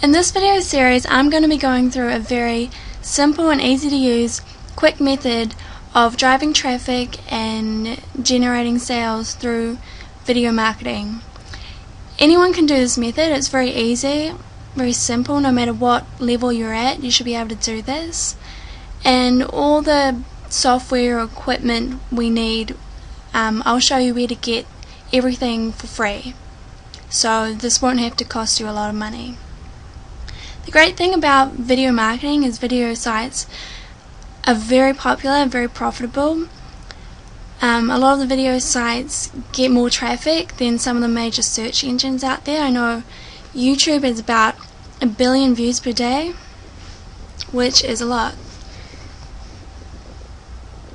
In this video series, I'm going to be going through a very simple and easy to use, quick method of driving traffic and generating sales through video marketing. Anyone can do this method. It's very easy, very simple. No matter what level you're at, you should be able to do this. And all the software or equipment we need, I'll show you where to get everything for free. So this won't have to cost you a lot of money. The great thing about video marketing is video sites are very popular, very profitable. A lot of the video sites get more traffic than some of the major search engines out there. I know YouTube is about 1 billion views per day, which is a lot.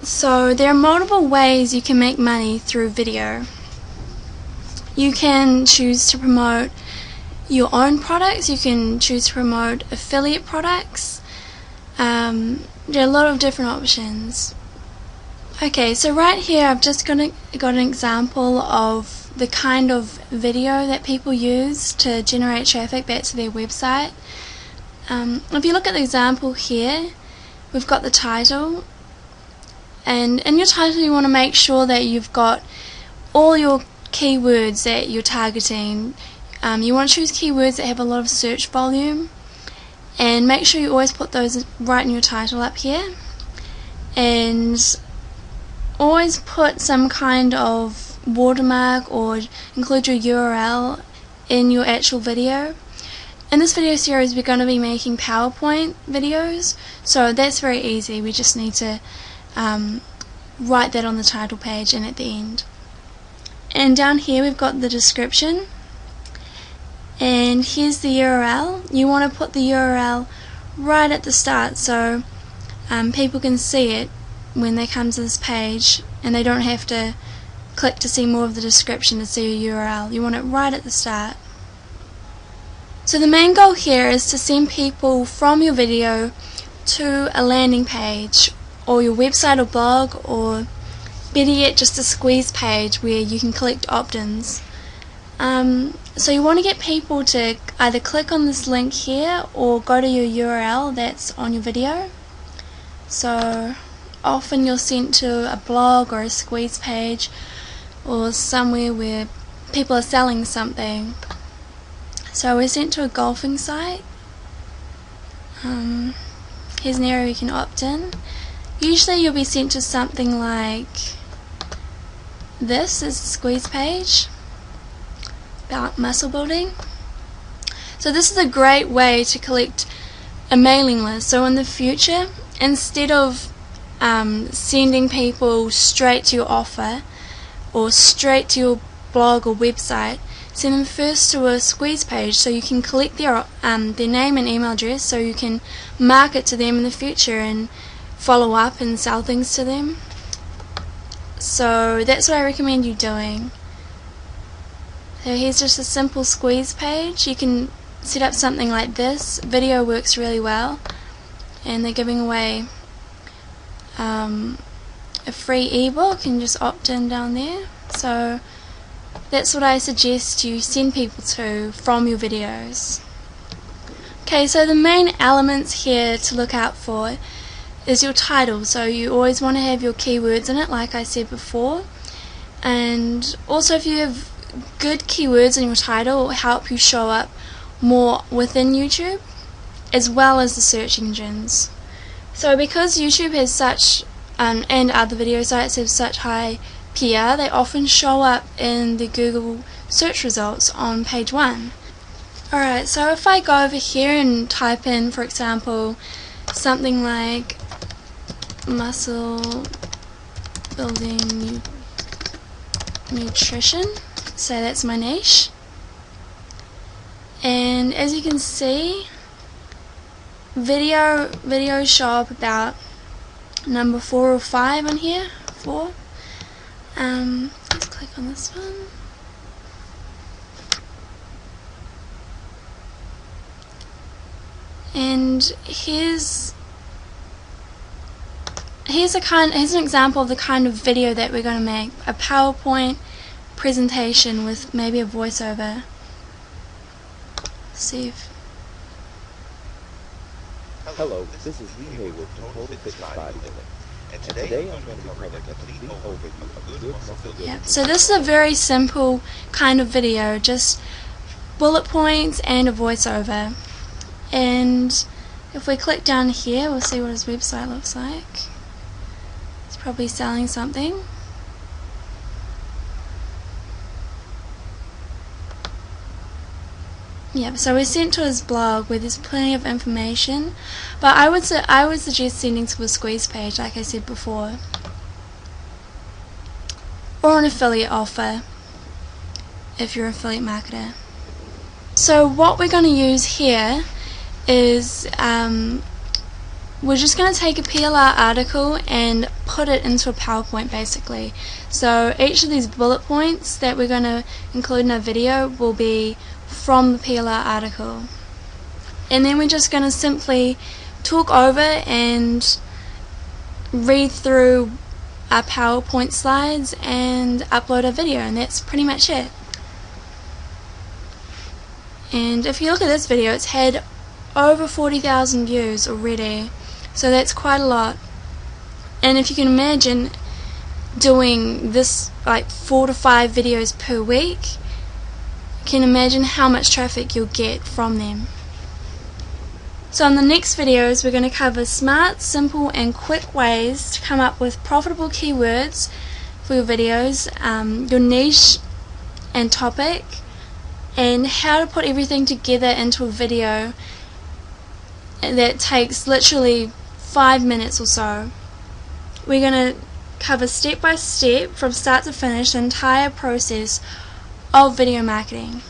So there are multiple ways you can make money through video. You can choose to promote your own products, you can choose to promote affiliate products. There are a lot of different options. Okay, so right here I've just got an example of the kind of video that people use to generate traffic back to their website. If you look at the example here, we've got the title, and in your title you want to make sure that you've got all your keywords that you're targeting. You want to choose keywords that have a lot of search volume, and make sure you always put those right in your title up here, and always put some kind of watermark or include your URL in your actual video. In this video series we're going to be making PowerPoint videos, so that's very easy. We just need to write that on the title page and at the end. And down here we've got the description, and here's the URL. You want to put the URL right at the start so people can see it when they come to this page, and they don't have to click to see more of the description to see your URL. You want it right at the start. So the main goal here is to send people from your video to a landing page or your website or blog, or better yet, just a squeeze page where you can collect opt-ins. So you want to get people to either click on this link here or go to your URL that's on your video. So often you're sent to a blog or a squeeze page or somewhere where people are selling something. So we're sent to a golfing site. Here's an area you can opt in. Usually you'll be sent to something like this is the squeeze page about muscle building. So this is a great way to collect a mailing list. So in the future, instead of sending people straight to your offer or straight to your blog or website, send them first to a squeeze page so you can collect their name and email address, so you can market to them in the future and follow up and sell things to them. So that's what I recommend you doing. So here's just a simple squeeze page. You can set up something like this. Video works really well, and they're giving away a free ebook, and just opt in down there. So that's what I suggest you send people to from your videos. Okay, so the main elements here to look out for is your title. So you always want to have your keywords in it, like I said before, and also if you have good keywords in your title, it will help you show up more within YouTube as well as the search engines. So because YouTube has such and other video sites have such high PR, they often show up in the Google search results on page 1. Alright, so if I go over here and type in, for example, something like muscle building nutrition, so that's my niche, and as you can see, videos show up about number 4 or 5 on here. 4. Let's click on this one. And here's an example of the kind of video that we're going to make. A PowerPoint presentation with maybe a voiceover. See if Hello, this is Lee Haywood from Total Fitness Bodybuilding, and today I'm going to be covering a complete overview of good muscle building. Yeah, so this is a very simple kind of video, just bullet points and a voiceover. And if we click down here, we'll see what his website looks like. He's probably selling something. Yeah, so we're sent to his blog where there's plenty of information, but I would suggest sending to a squeeze page, like I said before, or an affiliate offer if you're an affiliate marketer. So what we're going to use here is we're just going to take a PLR article and put it into a PowerPoint basically. So each of these bullet points that we're going to include in our video will be from the PLR article, and then we're just going to simply talk over and read through our PowerPoint slides and upload a video, and that's pretty much it. And if you look at this video, it's had over 40,000 views already, so that's quite a lot. And if you can imagine doing this like 4 to 5 videos per week, can imagine how much traffic you'll get from them. So in the next videos we're going to cover smart, simple and quick ways to come up with profitable keywords for your videos, your niche and topic, and how to put everything together into a video that takes literally 5 minutes or so. We're going to cover step by step from start to finish the entire process of video marketing.